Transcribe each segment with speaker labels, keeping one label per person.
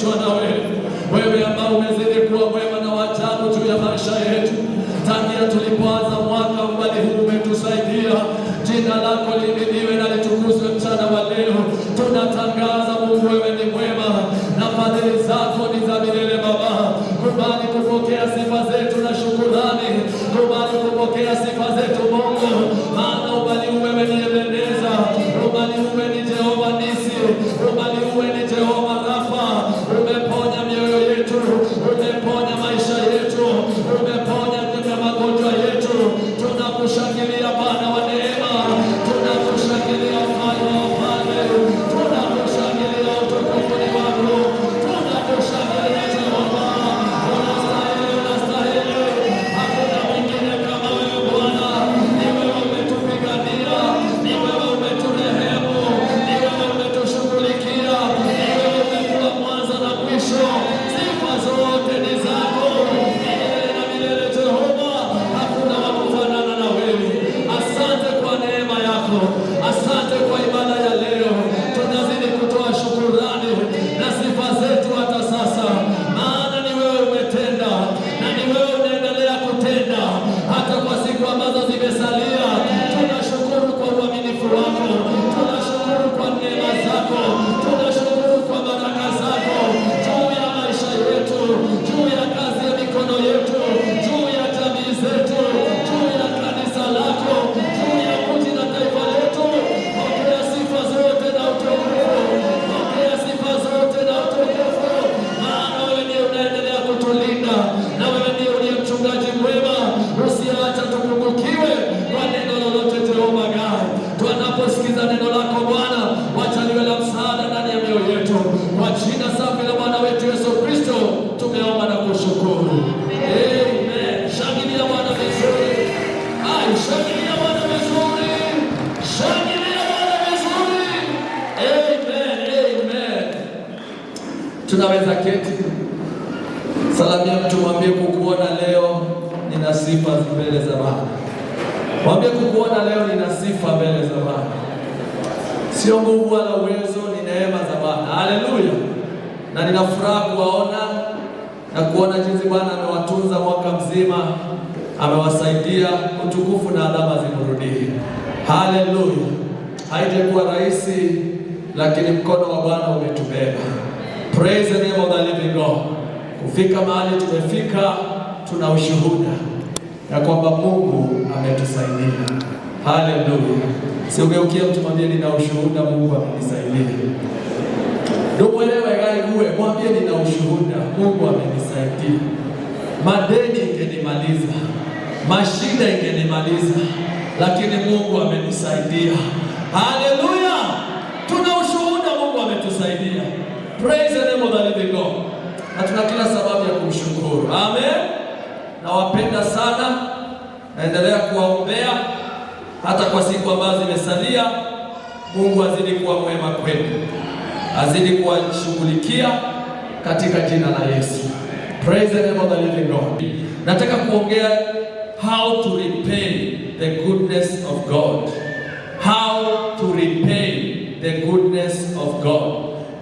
Speaker 1: kulinganishwa na wewe, wewe ambao umezidi kuwa mwema na wajabu juu ya maisha yetu. Tangia tulipoanza mwaka mbali huu umetusaidia. Jina lako lihimidiwe na litukuzwe mchana wa leo. Tunatangaza Mungu wewe ni mwema na fadhili zako ni za milele Baba. Kubali kupokea sifa zetu na shukrani. Kubali kupokea sifa zetu Mungu, maana ubali wewe ni Ebeneza, ubali wewe ni Jehova Nisi, ubali wewe ni Jehova Rafa. Umeponya mioyo yetu, umeponya maisha yetu, umeponya magonjwa yetu. Tunakushangilia Bwana wa neema, tunakushangilia Mfalme wa wafalme, tunakushangilia utukufu ni wako, tunakushangilia Jehova. Unastahili, unastahili, hakuna mwingine kama wewe Bwana. Ni wewe umetupigania, ni wewe umeturehemu, ni wewe umetushughulikia, ni wewe umekuwa mwanzo na mwisho. Sifa zote ni zako milele na milele Jehova. Hakuna wa kufanana na wewe. Asante kwa neema yako, asante kwa ibada ya leo. Tunazidi kutoa shukrani na sifa zetu hata sasa, maana ni wewe umetenda na ni wewe unaendelea kutenda hata kwa siku ambazo zimesalia. Tunashukuru kwa uaminifu wako, tunashukuru kwa neema zako, tunashukuru kwa baraka zako juu ya maisha yetu, juu ya kazi ya mikono yetu, juu ya jamii zetu, juu ya kanisa lako, juu ya mji na taifa letu. Pokea sifa zote na utukufu, pokea sifa zote na utukufu, maana wewe ndiye unaendelea kutulinda na wewe ndiye uliye mchungaji mwema. Usiacha tupungukiwe kwa neno lolote Jehova God. Tunaposikiza neno lako Bwana, wacha liwe la msaada ndani ya mioyo yetu. Kwa jina safi la Bwana wetu Yesu Kristo tumeomba na kushukuru. Amen. Shangilia Bwana vizuri. Ai, shangilia Bwana vizuri. Shangilia Bwana vizuri. Amen. Amen. Tunaweza keti. Salamia mtu, mwambie kukuona leo nina sifa mbele za Bwana. Mwambie kukuona leo nina sifa mbele za Bwana. Sio nguvu wala uwezo, ni neema za Bwana. Haleluya. Na nina furaha kuwaona na kuona jinsi Bwana amewatunza mwaka mzima, amewasaidia. Utukufu na adhama zimrudie. Haleluya. Haijakuwa rahisi, lakini mkono wa Bwana umetubeba. Praise the name of the living God. Kufika mahali tumefika, tuna ushuhuda ya kwamba Mungu ametusaidia. Haleluya. Siugeukie mtu, mwambie nina ushuhuda, Mungu amenisaidia. Ndio mwelewe gai uwe, mwambie nina ushuhuda, Mungu amenisaidia. Madeni ingenimaliza, mashida ingenimaliza, lakini Mungu amenisaidia. Haleluya. Tuna ushuhuda, Mungu ametusaidia. Praise the name of the living God. Na tuna kila sababu ya kumshukuru. Amen. Nawapenda sana. Naendelea kuwaombea hata kwa siku ambazo zimesalia. Mungu azidi kuwa mwema kwenu, azidi kuwashughulikia katika jina la Yesu. Praise the name of the living God. Nataka kuongea how to repay the goodness of God. How to repay the goodness of God.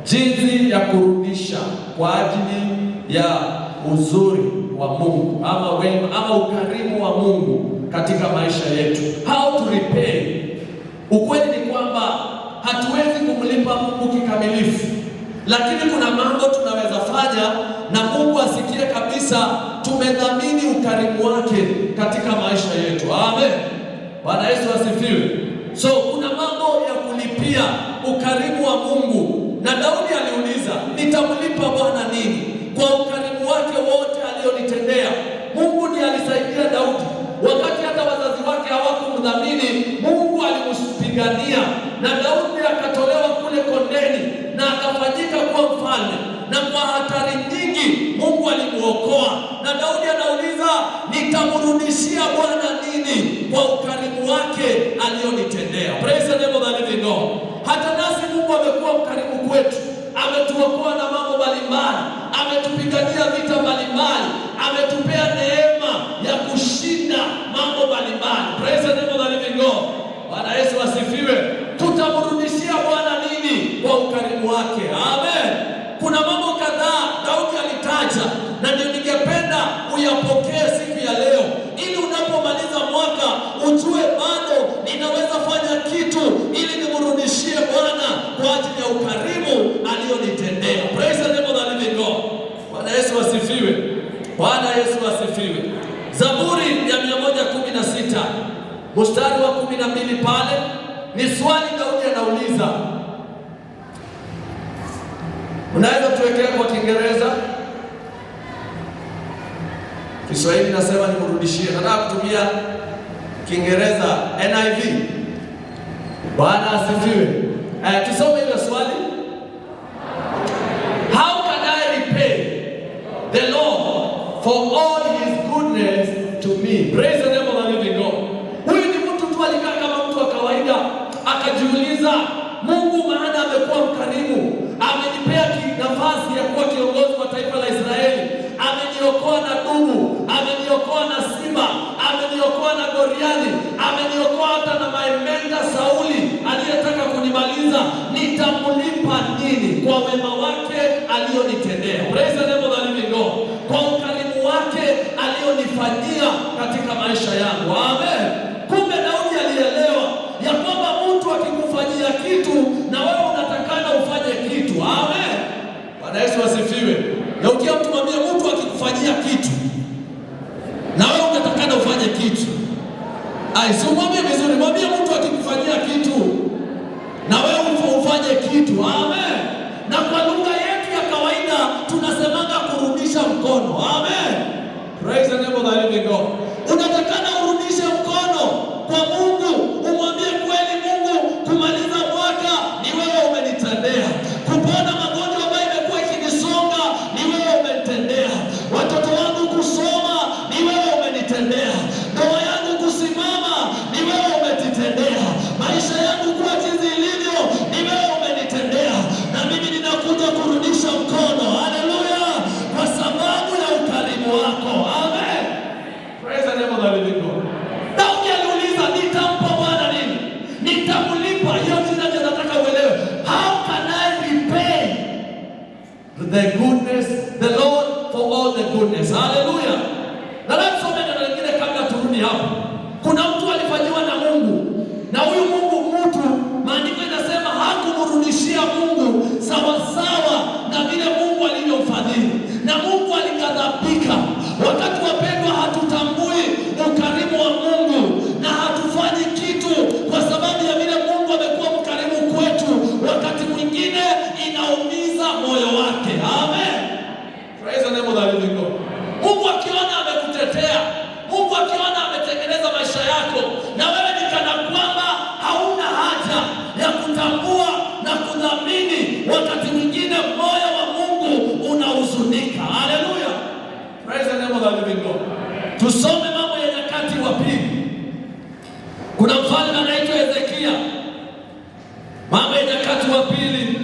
Speaker 1: Jinsi ya kurudisha kwa ajili ya uzuri wa Mungu ama wema ama ukarimu wa Mungu katika maisha yetu. How to repay. Ukweli ni kwamba hatuwezi kumlipa Mungu kikamilifu, lakini kuna mambo tunaweza fanya na Mungu asikie kabisa tumedhamini ukarimu wake katika maisha yetu. Amen. Bwana Yesu asifiwe. So kuna mambo ya kulipia ukarimu wa Mungu, na Daudi aliuliza, nitamlipa Bwana nini kwa ukarimu wake wote alionitendea? Mungu ndiye alisaidia Daudi wakati hata wazazi wake hawakumdhamini. Mungu alimpigania na Daudi akatolewa kule kondeni na akafanyika kuwa mfalme, na kwa hatari nyingi Mungu alimuokoa. Na Daudi anauliza, nitamrudishia Bwana nini kwa ukarimu wake alionitendea? Praise the name of the living God. Hata nasi Mungu amekuwa mkarimu kwetu, ametuokoa na mambo mbalimbali, ametupigania vita mbalimbali, ametupea neema ya kushinda mambo mbalimbali. Praise the name of the living God. Bwana Yesu asifiwe. Tutamrudishia Bwana nini kwa ukarimu wake? Amen. Kuna mambo kadhaa asifiwe. Zaburi ya 116 mstari wa 12 pale ni swali Daudi anauliza. Unaweza tuwekea kwa Kiingereza? Kiswahili nasema nimrudishie. Nataka kutumia Kiingereza NIV. Bwana asifiwe. Tusome ile swali. How can I repay the Lord for all his goodness to me? Praise the name of the living God. Huyu ni mtu tu alikaa kama mtu wa kawaida, akajiuliza, Mungu maana amekuwa mkarimu, amenipea nafasi ya kuwa kiongozi wa taifa la Israeli, ameniokoa na dubu, ameniokoa na simba, ameniokoa na Goliathi, ameniokoa hata na maemenga Sauli aliyetaka kunimaliza. Nitamlipa nini kwa wema wake alionitendea? Praise the name of the living God. Kwa ukarimu wake alionifanyia katika maisha yangu. Amen. Kumbe Daudi alielewa ya kwamba mtu akikufanyia kitu na wewe unatakana ufanye kitu. Amen. Bwana Yesu asifiwe. Na mtu mwambie, mtu akikufanyia kitu na wewe unatakana ufanye kitu. Si mwambie vizuri, mwambie mtu akikufanyia kitu na wewe ufanye kitu. Amen. Na kwa lugha yetu ya kawaida tunasemanga kurudisha mkono. Amen. Praise the name of the living God. Unatakana urudishe mkono kwa Mungu, umwambie kweli, Mungu, kumaliza mwaka ni wewe umenitendea. Kupona magonjwa ambayo imekuwa ikinisonga ni wewe umenitendea. Watoto wangu kusoma ni wewe umenitendea. Ndoa yangu kusimama ni wewe umenitendea. Maisha yangu kuwa jinsi ilivyo ni wewe umenitendea. Na mimi ninakuja kurudisha mkono. Haleluya. Kwa sababu ya ukarimu wako. Amen. Praise the name of the living God. Daudi aliuliza, nitampa Bwana nini? Nitamlipa. Hiyo jina nataka uelewe. How can I repay the goodness, the Lord for all the goodness? Hallelujah. Na tusome neno lingine kabla turudi hapo. Kuna mtu alifanyiwa na Mungu, na huyu Mungu mtu, maandiko inasema hakumrudishia Mungu sawa sawa na vile Mungu alivyomfadhili, na Mungu alikadhabika. Wakati wapendwa, hatutambui ukarimu wa Mungu na hatufanyi kitu kwa sababu ya vile Mungu amekuwa mkarimu kwetu, wakati mwingine inaumiza moyo wake. Amen. Praise the name of the living God. Mungu akiona amekutetea, Mungu akiona ametengeneza maisha yako, na wewe ni kana kwamba hauna haja ya kutambua na kudhamini, wakati mwingine moyo wa Mungu unahuzunika. Haleluya. Praise the name of the living God. Tusome Mambo ya Nyakati wa Pili. Kuna mfalme anaitwa Hezekia. Mambo ya Nyakati wa Pili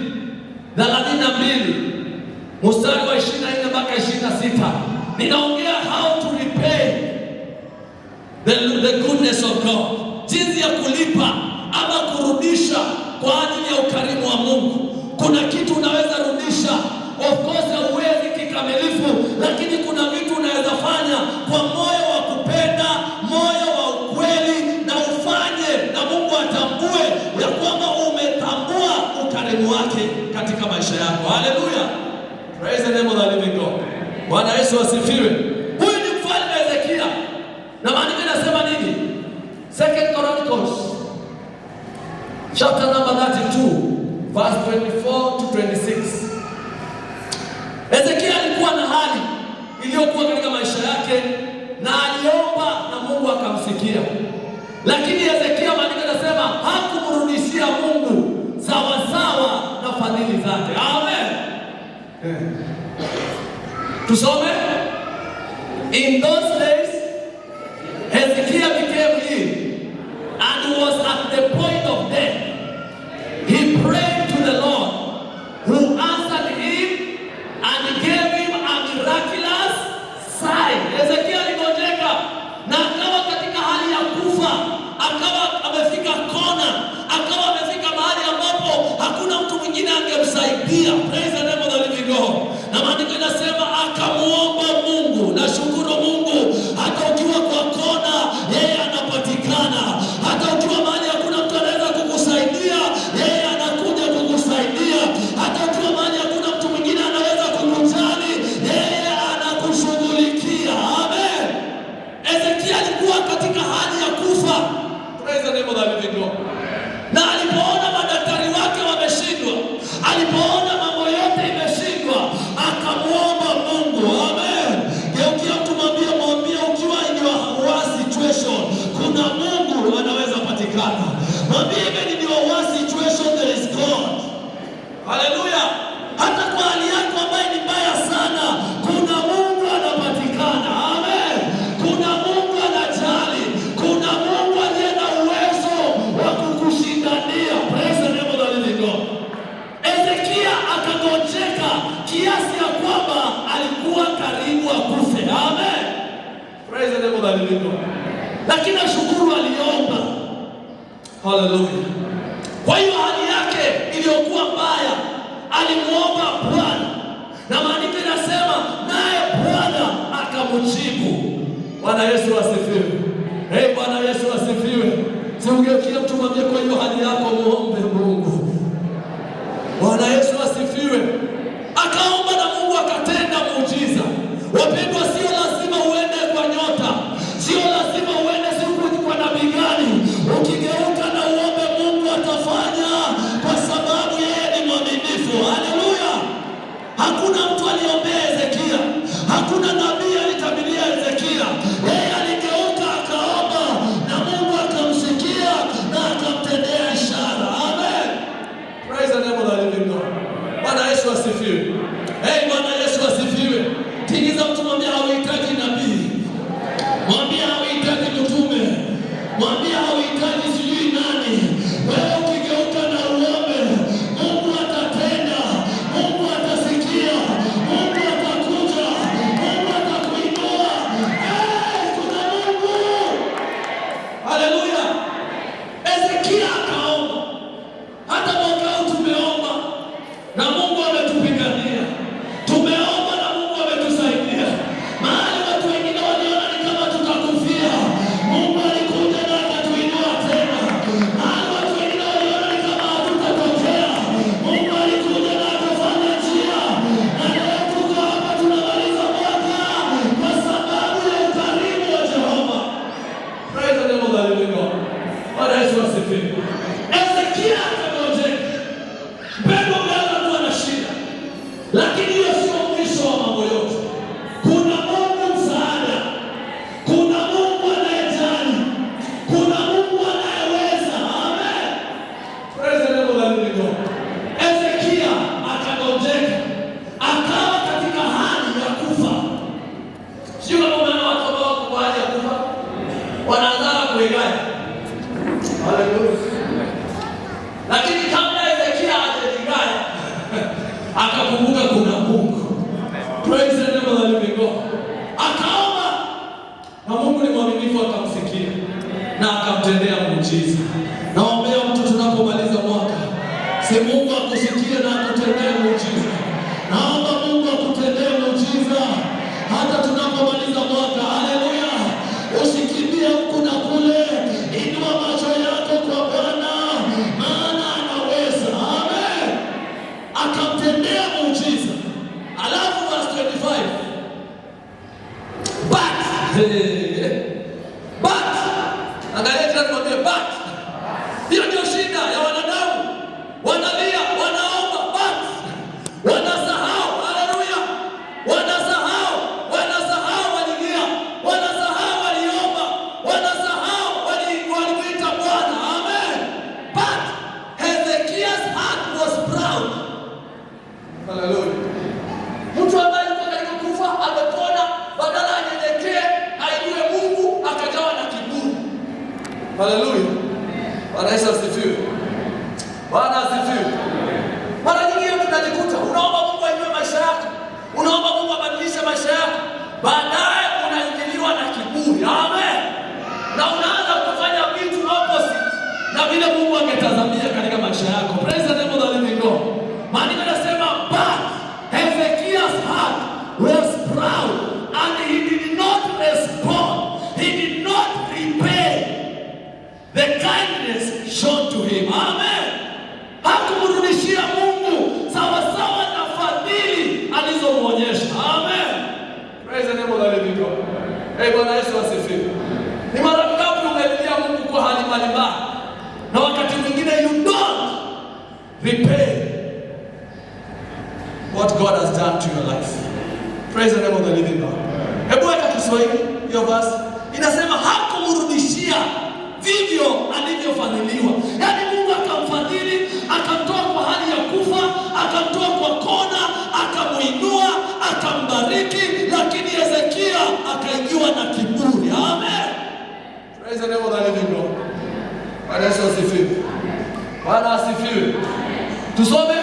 Speaker 1: 32 mstari wa 24 mpaka 26. Ninaongea how to repay the goodness of God, jinsi ya kulipa ama kurudisha kwa ajili ya ukarimu wa Mungu. Kuna kitu unaweza rudisha, of course hauwezi kikamilifu, lakini kuna vitu unaweza fanya kwa moyo wa kupenda, moyo wa ukweli, na ufanye na Mungu atambue ya kwamba umetambua ukarimu wake katika maisha yako. Haleluya. Praise the name of the living God. Bwana Yesu asifiwe. Huyu ni mfalme Hezekia. Na maandiko yanasema nini? 2 Chronicles chapter number 32 verse 24 to 26. Hezekia alikuwa na hali iliyokuwa katika maisha yake, na aliomba na Mungu akamsikia. Lakini Hezekia, maandiko yanasema, hakumrudishia Mungu sawa sawa na fadhili zake. Amen. Tusome. In those days Hezekiah became ill and was at the point of death. He prayed to the Lord, who answered him and gave him a miraculous sign. Hezekiah aligonjeka na akawa katika hali ya kufa, akawa amefika kona, akawa amefika mahali ambapo hakuna mtu mwingine angemsaidia. Praise the name of the living God. Na maandiko yanasema akamuomba Mungu. Na shukuru Mungu, hata ukiwa kwa kona yeye anapatikana. Hata ukiwa mahali hakuna mtu anaweza kukusaidia, yeye anakuja kukusaidia. Hata ukiwa mahali hakuna mtu mwingine anaweza kukujali, yeye anakushughulikia. Amen. kwa hali yako ambayo ni mbaya sana, kuna Mungu anapatikana. Amen. Kuna Mungu anajali. Kuna Mungu aliye na uwezo wa kukushindania. Praise the name of the living God. Ezekia akagonjeka kiasi ya kwamba alikuwa karibu akufe. Amen. Praise the name of the living God. Lakini ashukuru aliomba. Hallelujah. Kwa hiyo hali yake iliyokuwa mbaya, alimuomba Bwana, na maandiko yanasema naye Bwana akamjibu. Bwana Yesu asifiwe. Bwana Yesu asifiwe. Siungeukia mtu mwambie, kwa hiyo hali yako muombe Mungu. Bwana Yesu asifiwe. Akaomba na Mungu akatenda muujiza. Wapendwa, sio lazima uende kwa nyota, sio lazima uende siku kwa nabii gani. Ukigeuka na uombe, Mungu atafanya, kwa sababu yeye ni mwaminifu. Haleluya. Hakuna mtu aliombea Ezekia, hakuna nabii alitabiria Ezekia. Yeye aligeuka akaomba na Mungu akamsikia na akamtendea ishara. Amen. Praise the name of the living God. Bwana Yesu asifiwe. Bwana Yesu asifiwe. Tingiza mtu mwambie hauhitaji nabii. Mwambie hauhitaji mtume. Mwambie hauhitaji sijui nani. Wewe ukigeuka na uombe, Mungu atatenda. Mungu atasikia. Mungu atakuja. Mungu atakuinua. Kuna Mungu. Haleluya. Ezekia akaomba. Hata mwaka huu tumeomba na Mungu ametupigania. Tumeomba na Mungu ametusaidia. Mahali watu wengine waliona ni kama tutakufia, Mungu alikuja na akatuinua tena. Mahali watu wengine waliona ni kama hatutatokea, Mungu alikuja na akafanya njia. Na leo tuko hapa tunamaliza mwaka kwa sababu ya ukarimu wa Jehova. Praise the name of the living God. Bwana Yesu asifiwe. Ezekia akagonjeka. Mpendwa, unaweza kuwa na shida, lakini hiyo sio mwisho wa mambo yote. Kuna Mungu msaada, kuna Mungu anayejali, kuna Mungu anayeweza. Amen. Praise the name of the living God. Ezekia akagonjeka, akawa katika hali ya kufa. Sio kama unaona watu ambao wako kwa hali ya kufa wanaanza kuigaya. Haleluya. Lakini kabla Ezekia hajajigaya, akakumbuka kuna Mungu. Praise the name of the living God. Akaomba na Mungu ni mwaminifu, akamsikia na akamtendea muujiza. Naombea mtu tunapomaliza mwaka, si Mungu akusikie na akutendee muujiza. Naomba Mungu akutendee muujiza hata tunapomaliza mwaka. Haleluya. Usikimbie huku na kule. Inua macho yako kwa Bwana, maana anaweza. Amen. Akamtendea muujiza. Alafu verse 25. But angalia tena tuambie but. Hiyo ndio shida ya wanadamu. Wanalia, wanaomba but wanasahau. Haleluya. Wanasahau walilia, wanasahau waliomba, wanasahau walimuita Bwana. Amen. But Hezekiah's heart was proud. Haleluya. Mtu ambaye yuko katika kufa amepona, badala anyenyekee aijue Mungu, akajawa na kiburi. Haleluya. Bwana Yesu asifiwe. Bwana asifiwe. Mara nyingi tunajikuta unaomba Mungu ainue maisha yako, unaomba Mungu abadilishe maisha yako, baadaye unaingiliwa na kiburi. Amen. Na unaanza kufanya vitu opposite na vile Mungu angetazamia katika maisha yako. Praise the name of the living God. Maandiko yanasema but Hezekiah's heart was proud and he did not respond. He did not repay the kindness shown to him. Amen. Hakumrudishia Mungu sawasawa na fadhili alizomuonyesha. Amen. Praise the name of the living God. Bwana Yesu asifiwe. Ni mara ngapi umelilia Mungu kwa hali mbalimbali, na wakati mwingine you don't repay what God has done to your life. Praise the name of the living God. Hebu weka Kiswahili hiyo verse. Inasema hakumrudishia vivyo alivyofadhiliwa. Yaani Mungu akamfadhili, akamtoa kwa hali ya kufa, akamtoa kwa kona, Tusome?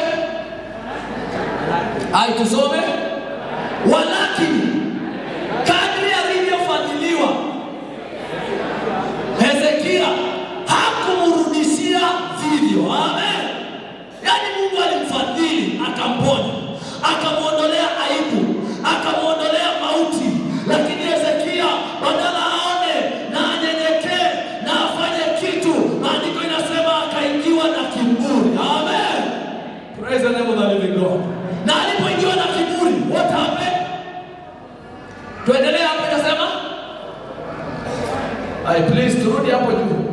Speaker 1: Tusome? Walakini kadri alivyofadhiliwa Hezekia hakumrudishia vivyo. Amen. Yaani Mungu alimfadhili, akamponya, akamuondolea aibu, akamuondolea mauti, lakini Hezekia badala aone na anyenyekee na afanye kitu, maandiko inasema akaingiwa na kiburi. Amen. Praise the name of the living God. Na alipoingiwa na kiburi, what happened? Tuendelee hapo, inasema please turudi hapo juu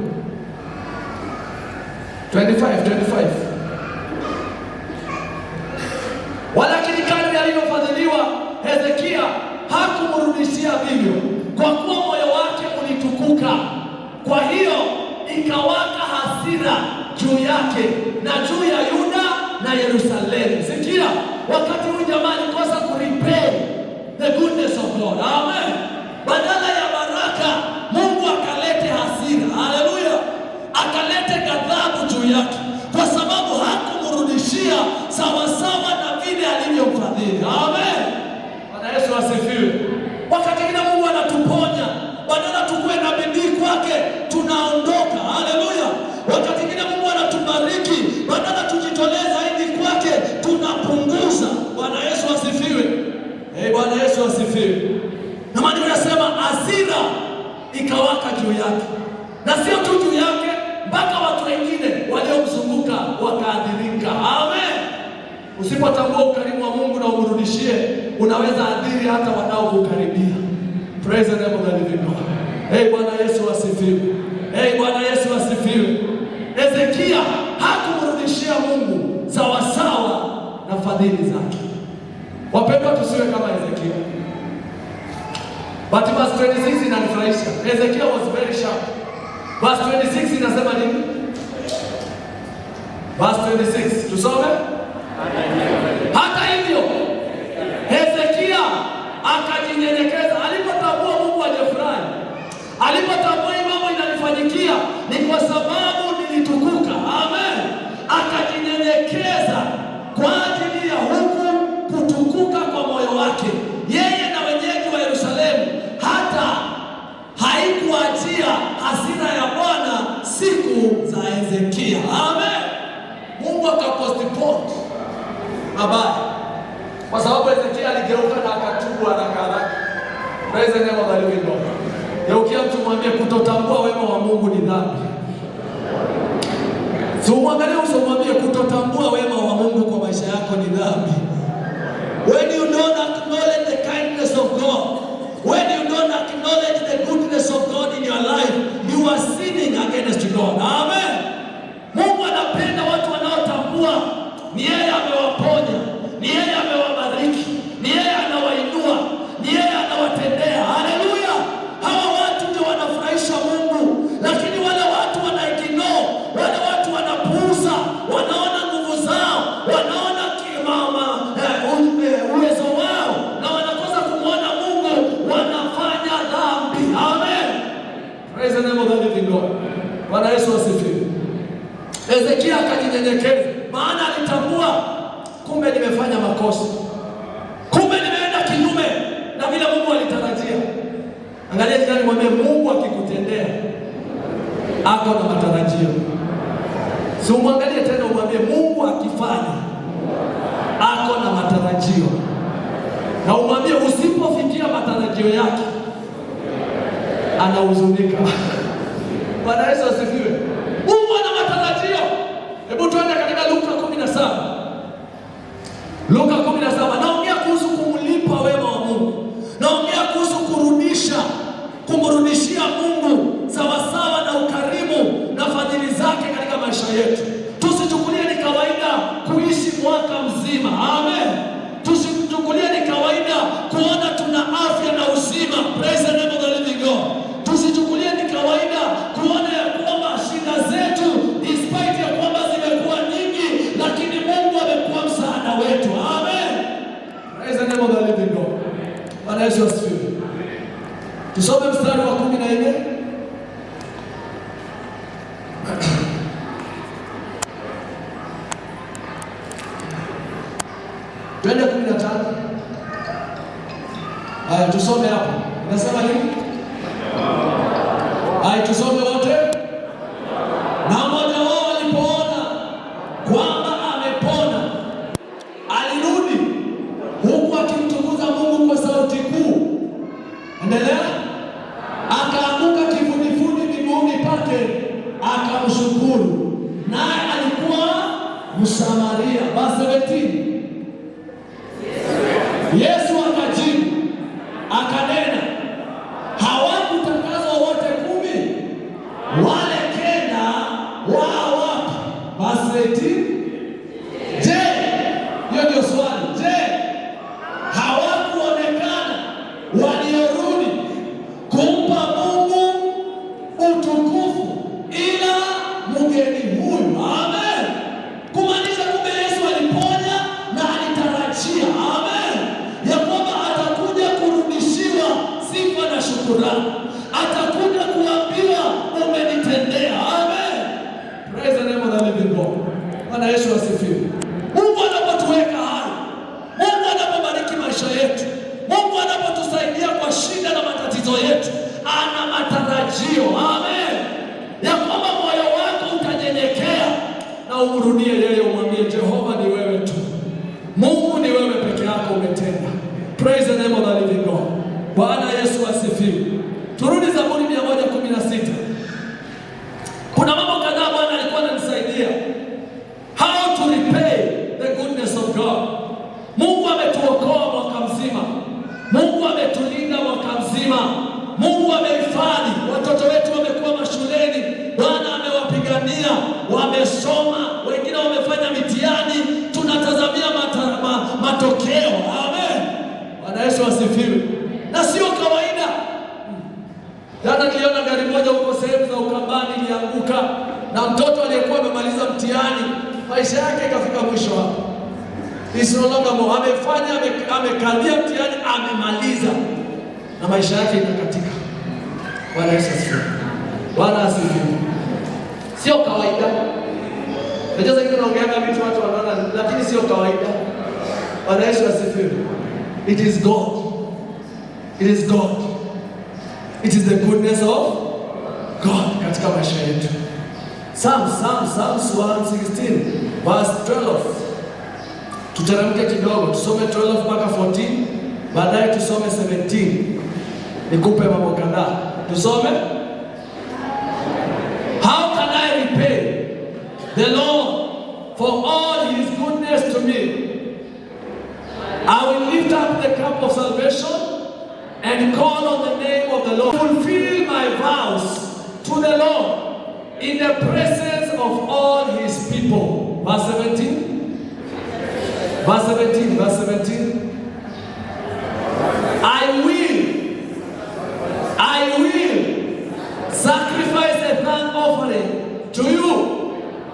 Speaker 1: 25. Walakini kadri alivyofadhiliwa Hezekia hakumrudishia vivyo, kwa kuwa moyo wake ulitukuka. Kwa hiyo ikawaka hasira juu yake na juu ya Yuda na Yerusalemu. Sikia, wakati huyu jamaa alikosa kurepay the goodness of God. Amen. Badala ya baraka, Mungu akalete hasira. Haleluya. Akalete ghadhabu juu yake, kwa sababu hakumrudishia sawasawa na vile alivyomfadhili. Amen. Bwana Yesu asifiwe. Wakati mwingine Mungu anatuponya, badala tukue na bidii kwake, tunaondoka. Haleluya. Wakati mwingine Mungu anatubariki, badala tujitolee zaidi kwake, tunapunguza. Bwana Yesu asifiwe. Bwana Yesu asifiwe. Na maandiko yanasema hasira ikawaka juu yake, na sio tu juu yake, mpaka watu wengine waliomzunguka wakaadhirika. Amen. Usipotambua ukarimu wa Mungu na umrudishie, unaweza adhiri hata wanaokukaribia. Praise the name of the living God. Bwana Yesu asifiwe. Bwana Yesu asifiwe. Hezekia hakumrudishia Mungu sawasawa na fadhili zake. Wapendwa, tusiwe kama Hezekia. But verse 26 inanifurahisha. Hezekia was very sharp. Verse 26 inasema nini? Verse 26. Tusome? Hata hivyo Hezekia akajinyenyekeza. Alipotambua Mungu hajafurahi, alipotambua hii mambo inanifanyikia ni kwa sababu nilitukuka. Amen. Akajinyenyekeza kwa ajili ya huku kutukuka kwa moyo wake. Yeye na wenyeji wa Yerusalemu hata haikuachia hasira ya Bwana siku za Hezekia. Amen. Mungu akapostpone mabaya, kwa sababu Hezekia aligeuka na akatubu haraka. Praise the name of the living God. Geukia mtu mwambie, kutotambua wema wa Mungu ni dhambi. Mwangalie usomwambie, kutotambua wema wa Mungu kwa maisha yako ni dhambi. When you don't acknowledge the kindness of God, when you don't acknowledge the goodness of God in your life, you are sinning against God. Amen. Mungu anapenda watu wanaotambua ni yeye amewaponya, ni yeye amewabariki, ni yeye anawainua, ni yeye anawatendea. Haleluya. Hawa watu ndio wanafurahisha Mungu, lakini wale watu wanaignore, wale watu wanapuuza, wanaona nguvu zao, wanaona uwezo wao, na wanakosa kumwona Mungu, wanafanya dhambi. Amen. Praise the name of the living God. Bwana Yesu asifiwe. Hezekia akajinyenyekeza, maana alitambua, kumbe nimefanya makosa, kumbe nimeenda kinyume na vile Mungu alitarajia. Angalia jirani, mwambie, Mungu akikutendea ako na matarajio. Si umwangalie tena, umwambie Mungu akifanya ako na matarajio, na umwambie usipofikia matarajio yake anahuzunika. Bwana Yesu asifiwe. Mungu ana matarajio. Hebu tuende katika Luka 17. Luka 17. Naongea kuhusu kumlipa wema wa Mungu. Naongea kuhusu kumrudishia Mungu sawasawa na ukarimu na fadhili zake katika maisha yetu. Tusichukulie ni kawaida kuishi mwaka mzima. Amen. Tusichukulie ni kawaida kuona tuna afya na uzima. Praise the name of the living God. Tusichukulie ni kawaida kuona ya kwamba shida zetu despite ya kwamba zimekuwa nyingi, lakini Mungu amekuwa msaada wetu. Amen. Praise the name of the living God. Bwana Yesu asifiwe. Tusome mstari wa 14. Twende 15. Haya, tusome hapo. Inasema nini? Haya, tusome wote. Na mmoja wao alipoona kwamba amepona, alirudi huku akimtukuza Mungu kwa sauti kuu. Endelea. Akaanguka kifudifudi miguuni pake akamshukuru, naye alikuwa Msamaria. Verse 17. Yesu akajibu akanena, hawakutakaswa wote 10? Wale 9 wao wapi? Verse 18. Je, hiyo ndio swali. Je, hawakuonekana waliorudi kumpa Mungu utukufu ila mgeni huyu? Amen. Kumaanisha kumbe Yesu aliponya na alitarajia, amen, ya kwamba atakuja kurudishiwa sifa na shukrani, atakuja kuambiwa umenitendea. Amen. Praise the name of the living God. Bwana Yesu asifiwe. Mungu anapotuweka hai, Mungu anapobariki maisha yetu, Mungu anapotusaidia kwa shida na matatizo yetu, ana matarajio, amen, ya kwamba moyo wako utanyenyekea na umrudie yeye, umwambie Jehova ni wewe tu, Mungu ni wewe peke yako umetenda. Praise the name of the living God. Bwana Yesu asifiwe. Turudi Zaburi 116. Kuna mambo kadhaa Bwana alikuwa ananisaidia. How to repay the goodness of God. Mungu ametuokoa mwaka mzima. Mungu ametulinda mwaka mzima. Mungu amehifadhi watoto wetu, wamekuwa mashuleni, Bwana amewapigania, wamesoma, wengine wamefanya mitihani, tunatazamia matokeo. Amen. Bwana Yesu asifiwe. Na sio kawaida. Jana niliona gari moja huko sehemu za Ukambani ilianguka, na mtoto aliyekuwa amemaliza mtihani, maisha yake ikafika mwisho hapo. Isinolongamo amekalia mtihani, amemaliza na maisha yake ikakatika. Bwana Yesu asifiwe. Bwana asifiwe. Sio kawaida. Najua zingine naongeanga vitu watu wanaona, lakini sio kawaida. Bwana Yesu asifiwe. It is God. It is God. It is the goodness of God katika maisha yetu. Psalms 116 verse 12. Tuteremke kidogo, tusome 12 mpaka 14, baadaye tusome 17. Nikupe mambo kadhaa. Tusome. How can I repay the Lord for all his goodness to me? I will lift up the cup of salvation and call on the name of the Lord. Fulfill my vows to the Lord in the presence of all his people. Verse 17. Verse 17. I will sacrifice a thank offering to you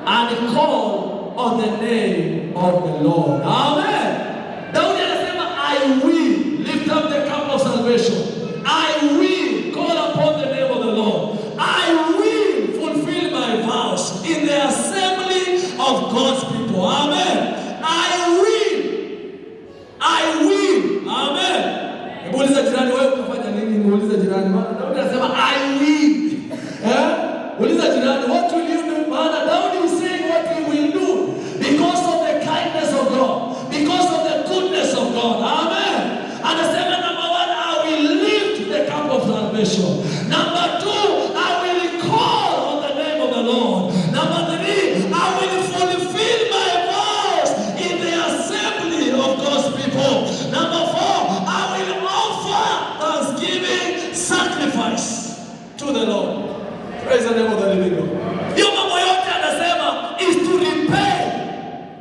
Speaker 1: and call on the name of the Lord. Amen. Daudi anasema I will lift up the cup of salvation. I will call upon the name of the Lord. I will fulfill my vows in the assembly of God's people. Amen. I will. Amen. Muuliza jirani, wewe utafanya nini? Muuliza jirani. Daudi anasema I will. Muuliza jirani, what will you do? Maana Daudi is saying what he will do because of the kindness of God, because of the goodness of God. Amen. Anasema number 1, I will lift the cup of salvation. Number 2, I will call on the name of the Lord. Number 3, I will fulfill my vows in the assembly of God's people. Number 4, I will offer thanksgiving sacrifice to the Lord. Praise the name of the living God. Hiyo mambo yote anasema is to repay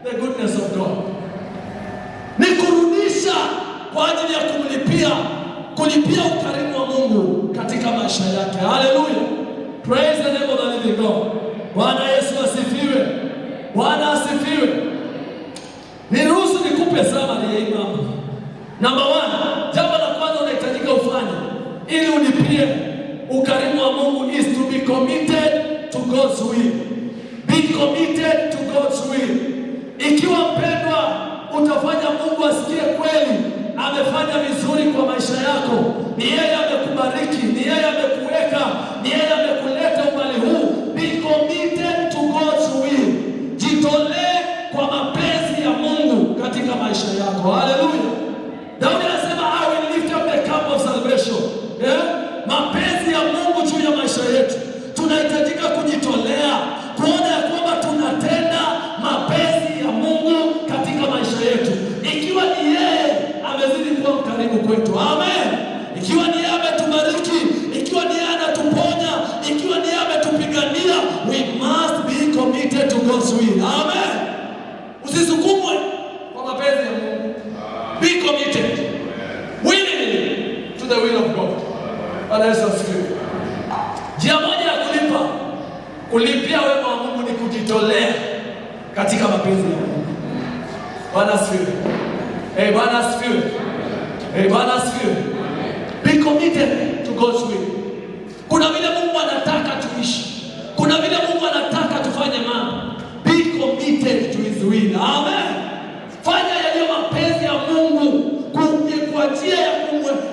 Speaker 1: the goodness of God. Ni kurudisha kwa ajili ya kulipia ukarimu wa Mungu katika maisha yake. Hallelujah. Praise the name of the living God. Bwana Yesu asifiwe. Bwana asifiwe. Niruhusu nikupe summary ya hii mambo. Number 1, jambo la kwanza unahitajika ufanye ili ulipie ukarimu wa Mungu is to be committed to God's will. Be committed to God's will. Ikiwa mpendwa utafanya Mungu asikie kweli amefanya vizuri kwa maisha yako. Ni yeye amekubariki, ni yeye amekuweka, ni yeye amekuleta umbali huu. Be committed to God's will. Jitolee kwa mapenzi ya Mungu katika maisha yako. Haleluya. Daudi anasema I will lift up the cup of salvation. Mapenzi ya Mungu juu ya maisha yetu. Tunahitajika kujitolea kuona ya kwamba tunatenda mapenzi ya Mungu katika maisha yetu. Ikiwa ni yeye amezidi kuwa karibu kwetu. Amen. Ikiwa ni yeye ametubariki, ikiwa ni yeye anatuponya, ikiwa ni yeye ametupigania, we must be committed to God's will. Amen. Usisukumwe kwa mapenzi ya Mungu. Be committed willingly to the will of God. Bwana Yesu asifiwe. Njia moja ya kulipia wema wa Mungu ni kujitolea katika mapenzi ya Mungu. Bwana asifiwe. Bwana asifiwe. Bwana asifiwe. Be committed to God's will. Kuna vile Mungu anataka tuishi. Kuna vile Mungu anataka tufanye mambo. Be committed to his will. Amen. Fanya yaliyo mapenzi ya Mungu kwa njia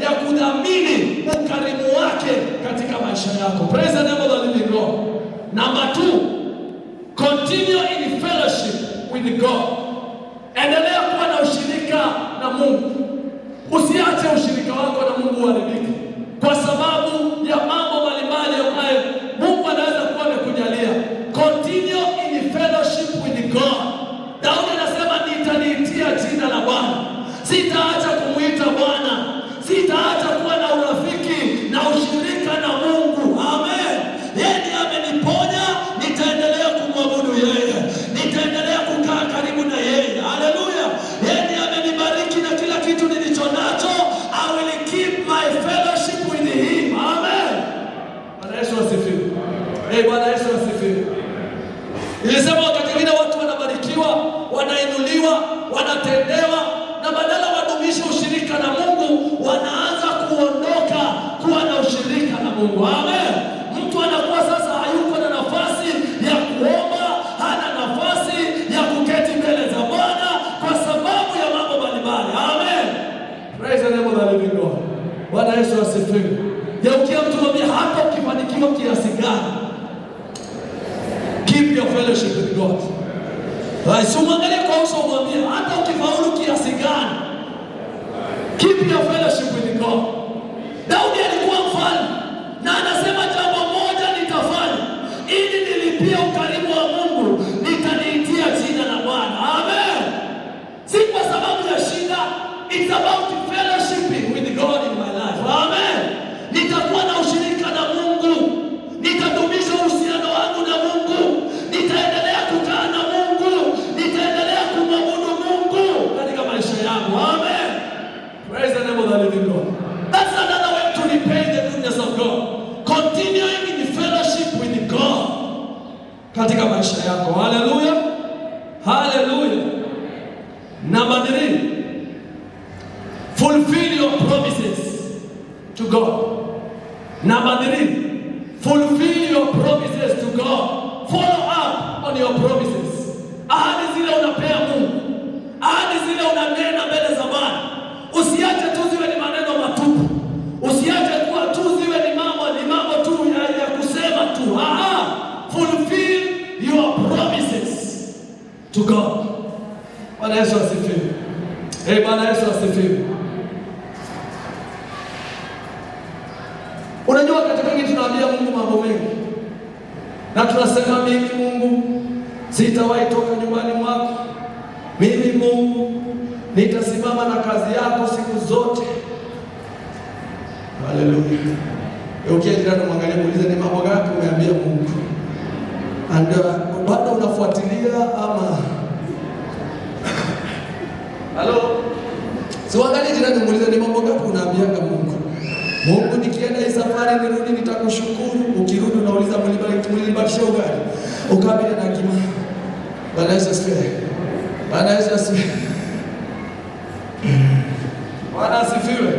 Speaker 1: ya kudhamini ukarimu wake katika maisha yako. Praise the name of the living God. Number 2, continue in fellowship with God. Endelea kuwa na ushirika na Mungu. Usiache ushirika wako na Mungu uharibike kwa sababu ya mambo mbalimbali ambayo Mungu anaweza kuwa amekujalia. Continue in fellowship with God. Daudi anasema nitaliitia jina la Bwana. Sitaacha kumuita Bwana. Sitaacha kuwa na urafiki na ushirika na Mungu. Amen. Yeye ameniponya, nitaendelea kumwabudu yeye. Nitaendelea kukaa karibu na yeye. Haleluya. Yeye amenibariki na kila kitu nilicho nacho. I will keep my fellowship with him. Amen. Bwana Yesu asifiwe. Bwana Yesu asifiwe. Nilisema wakati mwingine watu wanabarikiwa, wanainuliwa, wanatendewa, na badala wadumishe ushirika na Mungu, wanaanza kuondoka kuwa na ushirika na Mungu. Amen. Mtu anakuwa sasa hayuko na nafasi ya kuomba, hana nafasi ya kuketi mbele za Bwana kwa sababu ya mambo mbalimbali. Amen. Praise the name of the living God. Bwana Yesu asifiwe. Geukia mtu mwambie hata ukifanikiwa kiasi gani, keep your fellowship with God. Usimwangalie kwa uso, mwambie hata ukifaulu kiasi gani, keep your fellowship with God. Daudi alikuwa mfalme na anasema jambo moja nitafanya ili nilipie ukarimu wa Mungu, nitaliitia jina la Bwana. Amen. Si kwa sababu ya shida, it's about fellowship with God in my life. Amen. Nitakuwa na ushirika na Mungu, nitadumisha uhusiano wangu na Mungu, nitaendelea kukaa na Mungu, nitaendelea kumwabudu Mungu katika maisha yangu. Amen. Praise the name of the living God. That's another way to repay the goodness of God. Continuing in fellowship with God katika maisha yako. Hallelujah. Hallelujah. Number 3, fulfill your promises to God. Number 3, fulfill your promises to God. Follow up on your promises. Ahadi zile unapea Mungu, ahadi zile unanena mbele za Bwana. Usiache tu ziwe ni maneno matupu. Usiache kuwa tu ziwe ni mambo tu ya kusema tu. Fulfill your promises to God. Bwana Yesu asifiwe. Bwana Yesu asifiwe. Unajua wakati mwingi tunaambia Mungu mambo mengi. Na tunasema mimi Mungu sitawahi toka nyumbani mwako. Mimi Mungu nitasimama na kazi yako siku zote. Haleluya. Ukienda kumwangalia muulize ni mambo gani umeambia Mungu. Bado unafuatilia ama? Halo. Siangalie jirani muulize ni mambo gani unaambia Mungu. Mungu nikienda hii safari nirudi nitakushukuru. Ukirudi unauliza mlibakisha ugali. Ukabila na kima. Bwana Yesu asifiwe. Bwana Yesu asifiwe. Bwana asifiwe.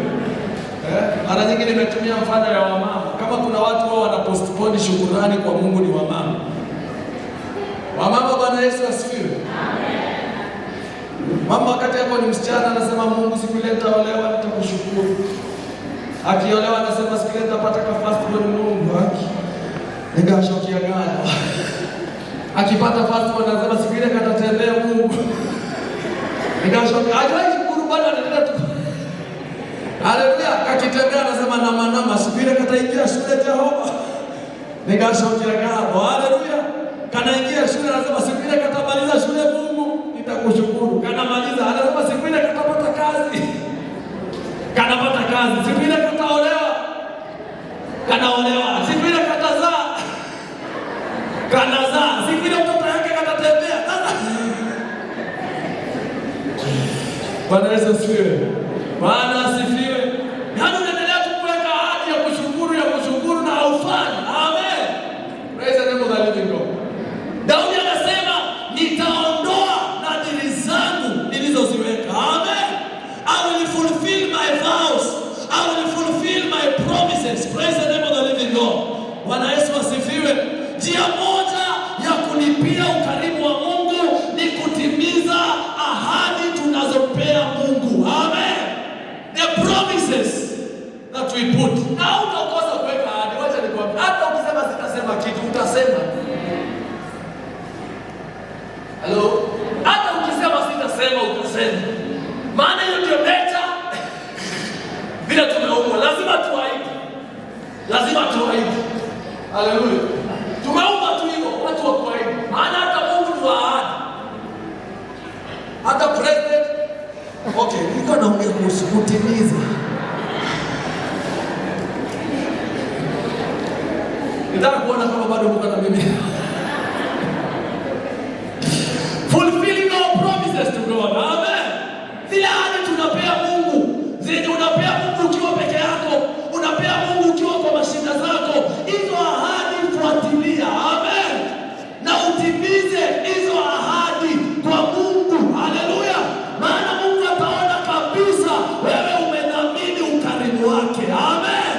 Speaker 1: Mara nyingine nimetumia mfano ya wamama. Kama kuna watu wao wanapostpone shukrani kwa Mungu ni wamama. Wamama, Bwana Yesu asifiwe. Amen. Mama wakati yako ni msichana anasema Mungu siku ile nitaolewa nitakushukuru. Akiolewa anasema siku ile nitapata ka first born Mungu haki. Ningashokia gani? Akipata first born anasema siku ile katatembea Mungu. Ningashokia hajai shukuru bado anaendelea tu. Haleluya, akitembea anasema nama siku ile kataingia shule Jehova. Ningashokia gani? Haleluya. Kanaingia shule anasema siku ile katamaliza shule Mungu nitakushukuru. Kanamaliza anasema siku ile katapata kazi. Kanapata kazi. Siku ile kataolewa. Kanaolewa. Siku ile katazaa. Kanazaa. Siku ile mtoto yake katatembea. Bwana Yesu asifiwe. Bwana asifiwe. Yaani unaendelea kuweka ahadi ya kushukuru na haufanyi. Amen. Praise the name of the living God. Daudi anasema nitaondoa nadhiri zangu nilizoziweka. Amen. I will fulfill my vows. I will fulfill my promises. Praise the name of the living God. Bwana Yesu asifiwe. Njia moja ya kulipia ukarimu wa Mungu ni kutimiza ahadi tunazopea Mungu. Amen. The promises that we put. Na utakosa kuweka ahadi. Wacha nikwambie. Hata ukisema sitasema kitu utasema. Hello? Hata ukisema sitasema utasema. Maana hiyo ndio nature. Bila tumeumbwa lazima tuahidi. Lazima tuahidi. Haleluya. Tumeumbwa tu hivyo watu wa kuahidi. Maana hata Mungu ni wa ahadi. Hata president okay, niko naongea kuhusu kutimiza. Nitaka kuona kama bado mko na mimi. Fulfilling our promises to God. Amen. Zile ahadi tunapea Mungu, zile unapea Mungu ukiwa peke yako, unapea Mungu ukiwa kwa mashida zako, hizo ahadi fuatilia. Amen. Na utimize hizo ahadi kwa Mungu. Haleluya. Maana Mungu ataona kabisa wewe umedhamini ukarimu wake. Amen.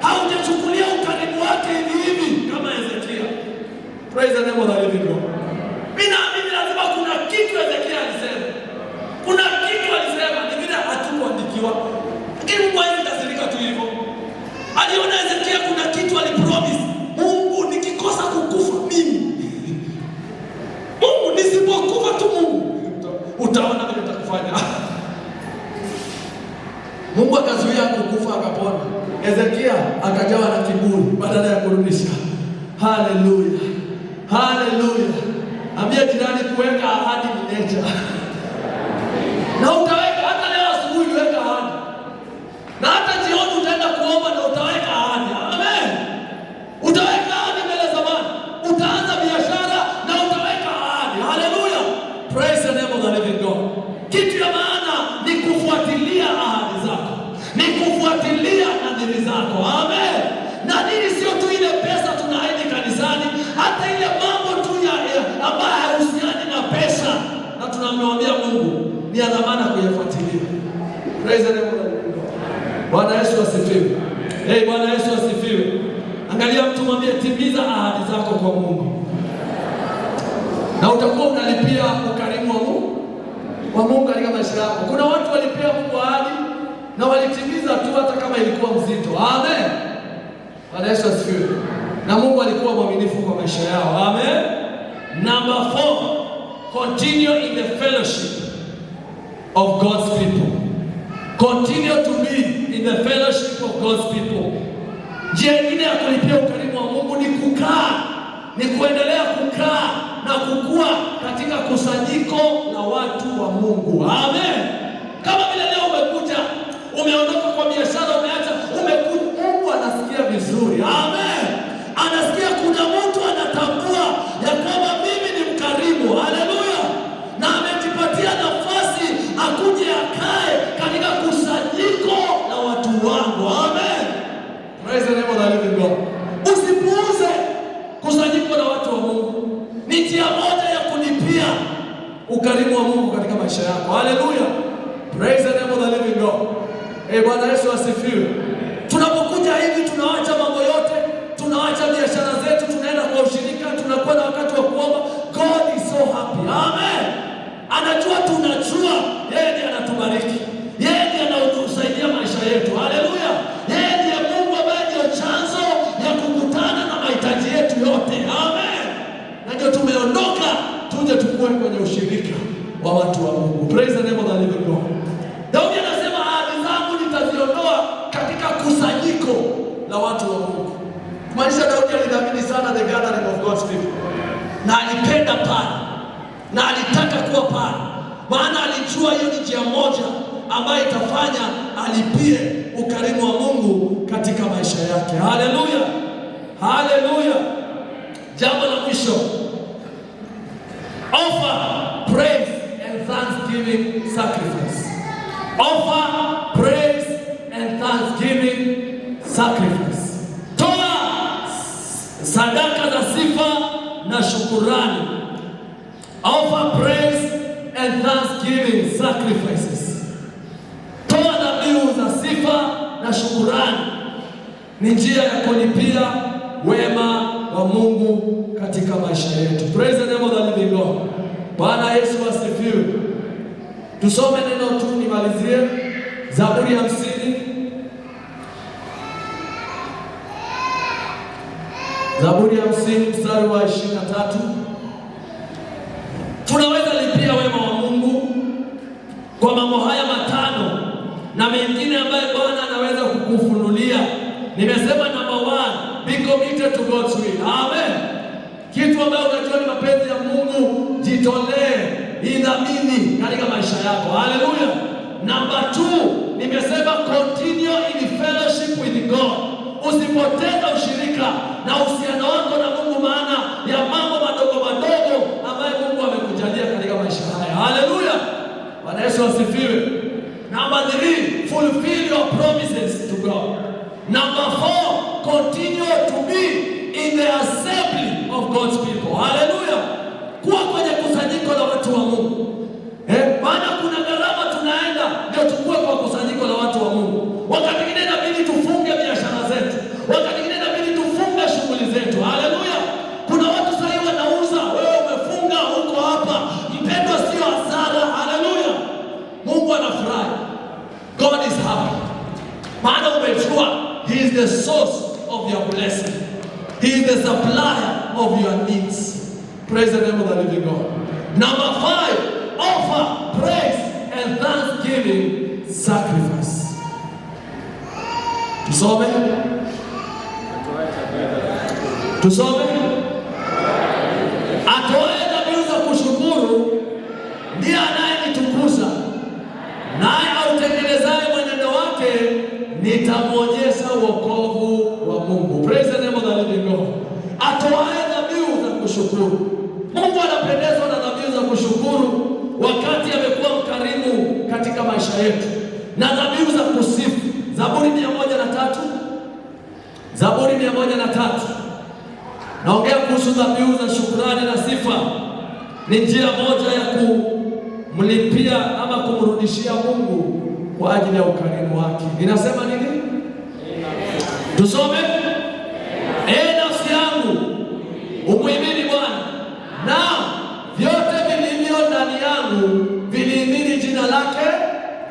Speaker 1: Haujachukulia ukarimu wake hivi kama Ezekia. Praise the name of the living God. Mimi lazima kuna kitu Ezekia alisema. Kuna kitu alisema ni vile hatukuandikiwa. Mungu haikasirika tu hivyo. Aliona Ezekia kuna kitu alipromise. Mungu nikikosa kukufa mimi. Mungu nisipokufa tu Mungu utaona vile nitakufanya. Mungu akazuia kukufa akapona. Ezekia akajawa na kiburi badala ya kurudisha. Haleluya. Haleluya. Ambia jirani kuweka ahadi ni nature. Na utaweka hata leo asubuhi weka ahadi. Na hata jioni utaenda kuomba na utaweka ahadi. Amen. Utaweka ahadi mbele za Bwana. Utaanza biashara na utaweka ahadi. Haleluya. Praise the name of the living God. Kitu ya maana ni kufuatilia ahadi zako. Ni kufuatilia nadhiri zako. Amen. Nadhiri sio tu ile pesa tunaahidi kanisani, hata ile mambo tu ambayo hayahusiani na pesa na tunamwambia Mungu ni dhamana kuyafuatilia. Praise the name of God. Bwana Yesu asifiwe. Bwana Yesu asifiwe. Angalia mtu mwambie timiza ahadi zako kwa Mungu. Na utakuwa unalipia ukarimu wa Mungu katika maisha yako. Kuna watu walipia Mungu ahadi na walitimiza tu hata kama ilikuwa mzito. Amen. Bwana Yesu asifiwe. Na Mungu alikuwa mwaminifu kwa maisha yao. Amen. Number 4, continue in the fellowship of God's people. Continue to be in the fellowship of God's people. Njia nyingine ya kulipia ukarimu wa Mungu ni kukaa, ni kuendelea kukaa na kukua katika kusanyiko la watu wa Mungu. Amen. Kama vile leo umekuja, umeondoka kwa biashara, umeacha, umekuja, Mungu anasikia vizuri. Amen. Anasikia kuna mtu anatambua ya kwamba mimi ni mkarimu. Haleluya. Na amejipatia nafasi akuje akae katika kusanyiko la watu wangu. Amen. Praise the name of the living God. Usipuuze kusanyiko la watu wa Mungu. Ni njia moja ya kulipia ukarimu wa Mungu katika maisha yako. Haleluya. Praise the name of the living God. Bwana Yesu asifiwe. Tunapokuja hivi tunaacha mambo yote, tunaacha biashara zetu, tunaenda kwa ushirika, tunakuwa na wakati wa kuomba. God is so happy. Amen. Anajua tunajua na alitaka kuwa pale, maana alijua hiyo ni njia moja ambayo itafanya alipie ukarimu wa Mungu katika maisha yake. Haleluya, haleluya. Jambo la mwisho, offer praise and thanksgiving sacrifice. Offer praise and thanksgiving sacrifice. Toa sadaka za sifa na shukurani. Offer praise and thanksgiving sacrifices. Toa dhabihu za sifa na shukurani. Ni njia ya kulipia wema wa Mungu katika maisha yetu. Praise the name of the living God. Bwana Yesu asifiwe. Tusome neno tu nimalizie. Zaburi ya 50. Zaburi ya 50 mstari wa 23. Tunaweza lipia wema wa Mungu kwa mambo haya matano na mengine ambayo Bwana anaweza kukufunulia. Nimesema number 1, be committed to God's will. Amen. Kitu ambayo unajua ni mapenzi ya Mungu, jitolee, idhamini katika maisha yako. Haleluya. Number 2, nimesema continue in fellowship with God. Usipoteze ushirika na uhusiano wako na Mungu, maana ya mambo madogo madogo ambayo Mungu amekujalia katika maisha haya. Haleluya. Bwana Yesu asifiwe. Number 3, fulfill your promises to God. Number 4, continue to be in the assembly of God's people. Haleluya. Kuwa kwenye kusanyiko la watu wa Mungu. Maana kuna gharama tunaenda ndio tukue kwa kusanyiko la watu wa Mungu. Wakati mwingine inabidi tufunge biashara zetu. Wakati mwingine inabidi tufunge shughuli zetu. Haleluya. Kuna watu sasa wanauza, wewe umefunga huko hapa. Mpendwa, sio hasara. Haleluya. Mungu anafurahi. God is happy. Maana umejua He is the source of your blessing. He is the supplier of your needs. Praise the name of the living God. Number 5, offer praise and thanksgiving sacrifice. Tusome. Atoe dhabihu za kushukuru ndiye anayenitukuza, naye autekelezaye mwenendo wake nitamwonyesha wokovu wa Mungu. Praise the name of the living God. Atoaye dhabihu za kushukuru. Mungu anapendezwa na dhabihu za kushukuru wakati amekuwa mkarimu katika maisha yetu, na dhabihu za kusifu. Zaburi 103. Zaburi 103. Naongea kuhusu dhabihu za shukrani na sifa. Ni njia moja ya kumlipia ama kumrudishia Mungu kwa ajili ya ukarimu wake. Inasema nini? Tusome. Nafsi yangu umhimidi Bwana, na vyote vilivyo ndani yangu vilihimidi jina lake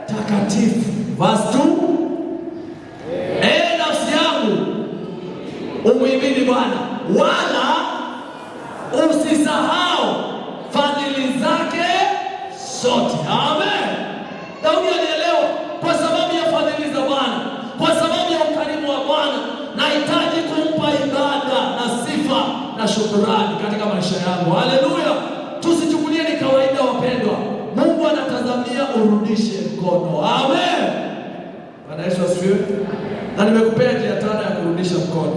Speaker 1: takatifu. Verse 2. Nafsi yangu umhimidi Bwana, wala usisahau fadhili zake zote. Amen. Daudi alielewa, kwa sababu ya fadhili za Bwana, kwa sababu ya ukarimu wa Bwana, nahitaji kumpa ibada na sifa na shukrani katika maisha yangu. Haleluya. Tusichukulie ni kawaida wapendwa. Mungu anatazamia urudishe mkono. Amen. Bwana Yesu asifiwe. Na nimekupea njia 5 ya kurudisha mkono.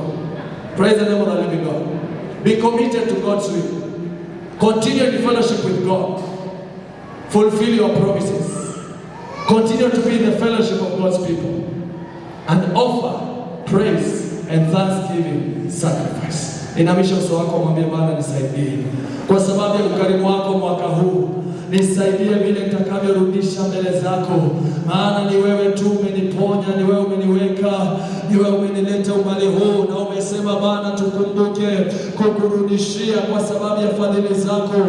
Speaker 1: Praise the name of the living God. Be committed to God's will. Continue in fellowship with God. Fulfill your promises. Continue to be in the fellowship of God's people. And offer praise and thanksgiving sacrifice. Inamisha uso wako, mwambie Bwana nisaidie. Kwa sababu ya ukarimu wako mwaka huu, nisaidie vile nitakavyorudisha mbele zako. Maana ni wewe tu umeniponya, ni wewe umeniweka, ni wewe umenileta umbali huu, na umesema Bwana tukumbuke kukurudishia kwa sababu ya fadhili zako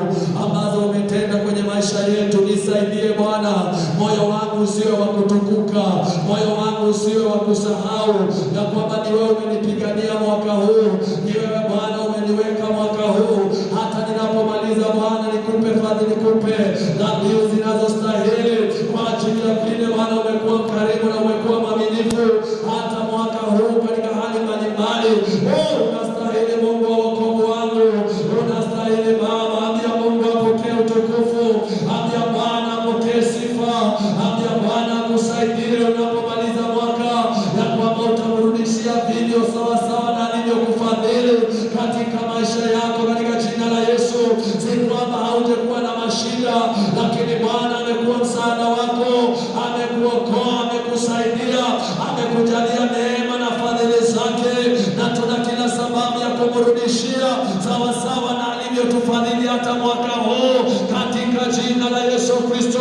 Speaker 1: ambazo umetenda kwenye maisha yetu. Nisaidie Bwana, moyo wangu usiwe wa kutukuka, moyo wangu usiwe wa kusahau na kwamba ni wewe umenipigania mwaka huu, ni wewe Bwana umeniweka mwaka huu. Hata ninapomaliza Bwana, nikupe fadhili, nikupe dhabihu zinazostahili kwa ajili ya vile Bwana umekuwa mkarimu na umekuwa mwaminifu hata mwaka huu katika hali mbalimbali. Unastahili Mungu wa wokovu wangu, unastahili Baba. Ambia Mungu apokee utukufu. ambia Bwana akusaidie unapomaliza mwaka, ya kwamba utamrudishia vilivyo sawa sawa na alivyokufadhili katika maisha yako katika jina la Yesu. Si kwamba hautakuwa na mashida, lakini Bwana amekuwa msaada wako, amekuokoa, amekusaidia, amekujalia neema na fadhili zake, na tuna kila sababu ya kumrudishia sawa sawa na alivyotufadhili hata mwaka huu katika jina la Yesu Kristo.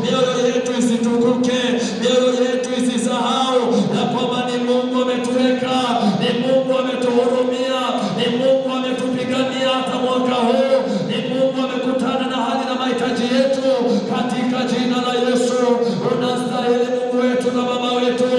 Speaker 1: Mioyo yetu isitukuke, mioyo yetu isisahau ya kwamba ni Mungu ametuweka, ni Mungu ametuhurumia, ni Mungu ametupigania hata mwaka huu, ni Mungu amekutana na hali na mahitaji yetu katika jina la Yesu. Unastahili Mungu wetu na Baba wetu,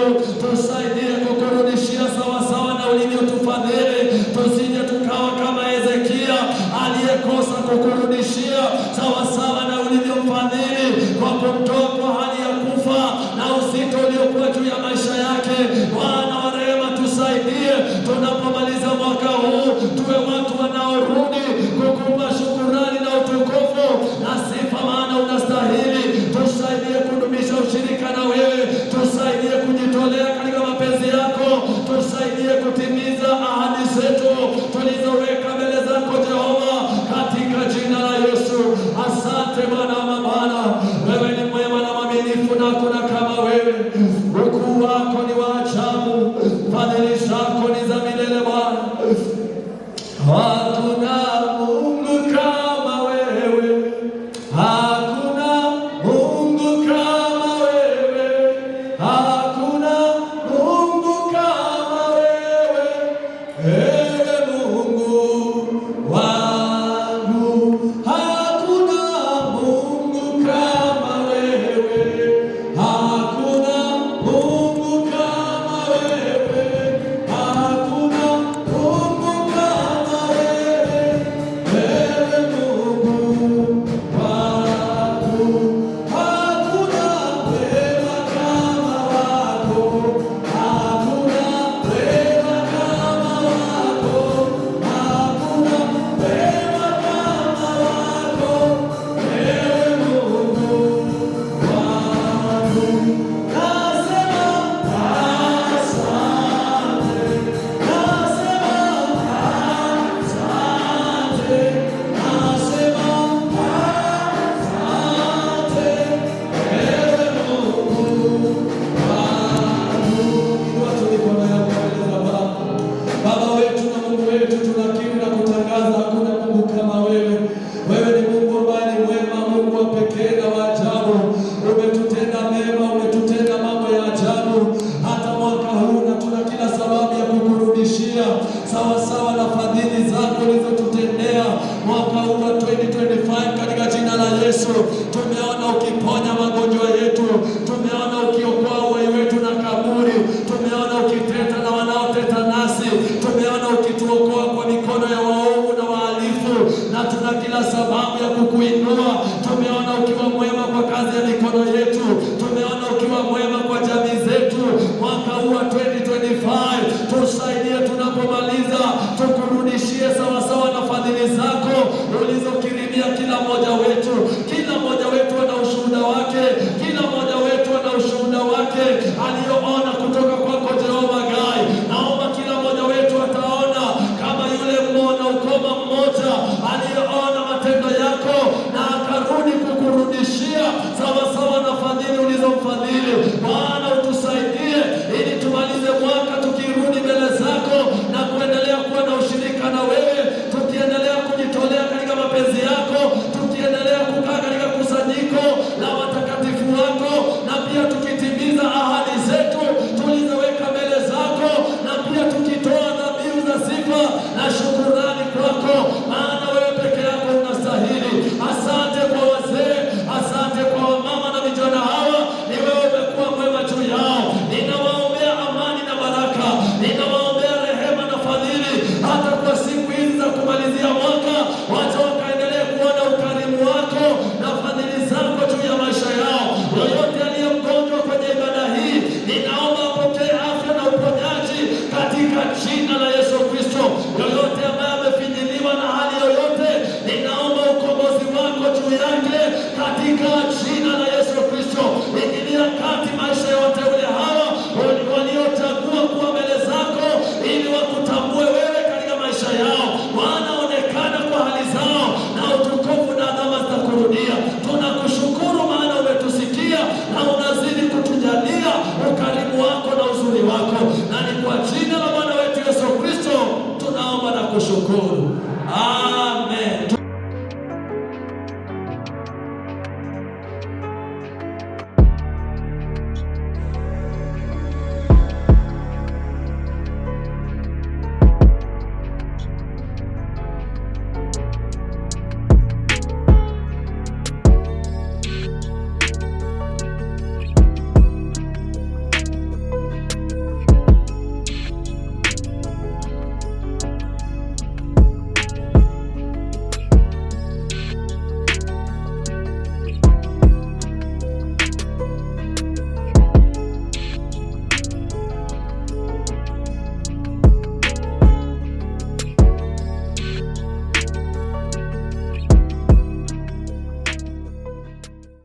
Speaker 1: tusaidie kukurudishia sawa sawa na ulivyotufadhili, tusije tukawa kama Hezekia aliyekosa kukurudishia sawa sawa na ulivyomfadhili kwa kumtoa kwa hali ya kufa na uzito uliokuwa juu ya maisha yake. Bwana wa rehema, tusaidie tunapomaliza mwaka huu, tuwe watu wanaorudi kukupa shukurani na utukufu na sifa, maana unastahili. Tusaidie kudumisha ushirika na wewe, tusaidie kujitolea katika mapenzi yako, tusaidie kutimiza ahadi zetu tulizoweka mbele zako Jehova, katika jina la Yesu. Asante Bwana wa mabwana, wewe ni mwema na mwaminifu na hakuna kama wewe. Ukuu wako ni wa ajabu, fadhili zako ni za milele Bwana. Hakuna Mungu kama wewe, hakuna Mungu kama wewe, hakuna Mungu kama wewe. Ewe Mungu wangu, hakuna Mungu kama wewe, hakuna Mungu kama wewe, hakuna Mungu kama wewe. Ewe Mungu wangu, hakuna wema kama wako, hakuna wema kama wako, hakuna wema kama wako. Ewe Mungu wangu, nasema asante, nasema asante, nasema asante. Ewe Mungu wangu, inua tu mikono yako mbele za Baba. Baba wetu na Mungu wetu, tunakiri na kutangaza hakuna Mungu kama wewe. Wewe ni Mungu ambaye ni mwema, Mungu wa pekee na wa ajabu. Umetutenda mema, umetutenda mambo ya ajabu hata mwaka huu, na tuna kila sababu ya kukurudishia sawa sawa na fadhili zako ulizotutendea mwaka huu wa 2025 katika jina la Yesu. Tumeona ukiponya magonjwa yetu, tumeona ukiokoa uhai wetu na kaburi, tumeona ukiteta na wanaoteta nasi, tumeona ukituokoa kwa mikono ya waovu na wahalifu, na tuna kila sababu ya kukuinua. Tumeona ukiwa mwema kwa kazi ya mikono yetu, tumeona ukiwa mwema kwa jamii zetu mwaka huu wa 2025. Tusaidie tunapomaliza, tukurudishie sawa sawa na fadhili zako ulizokirimia kila mmoja wetu. Kila mmoja wetu ana ushuhuda wake, kila mmoja wetu ana ushuhuda wake alio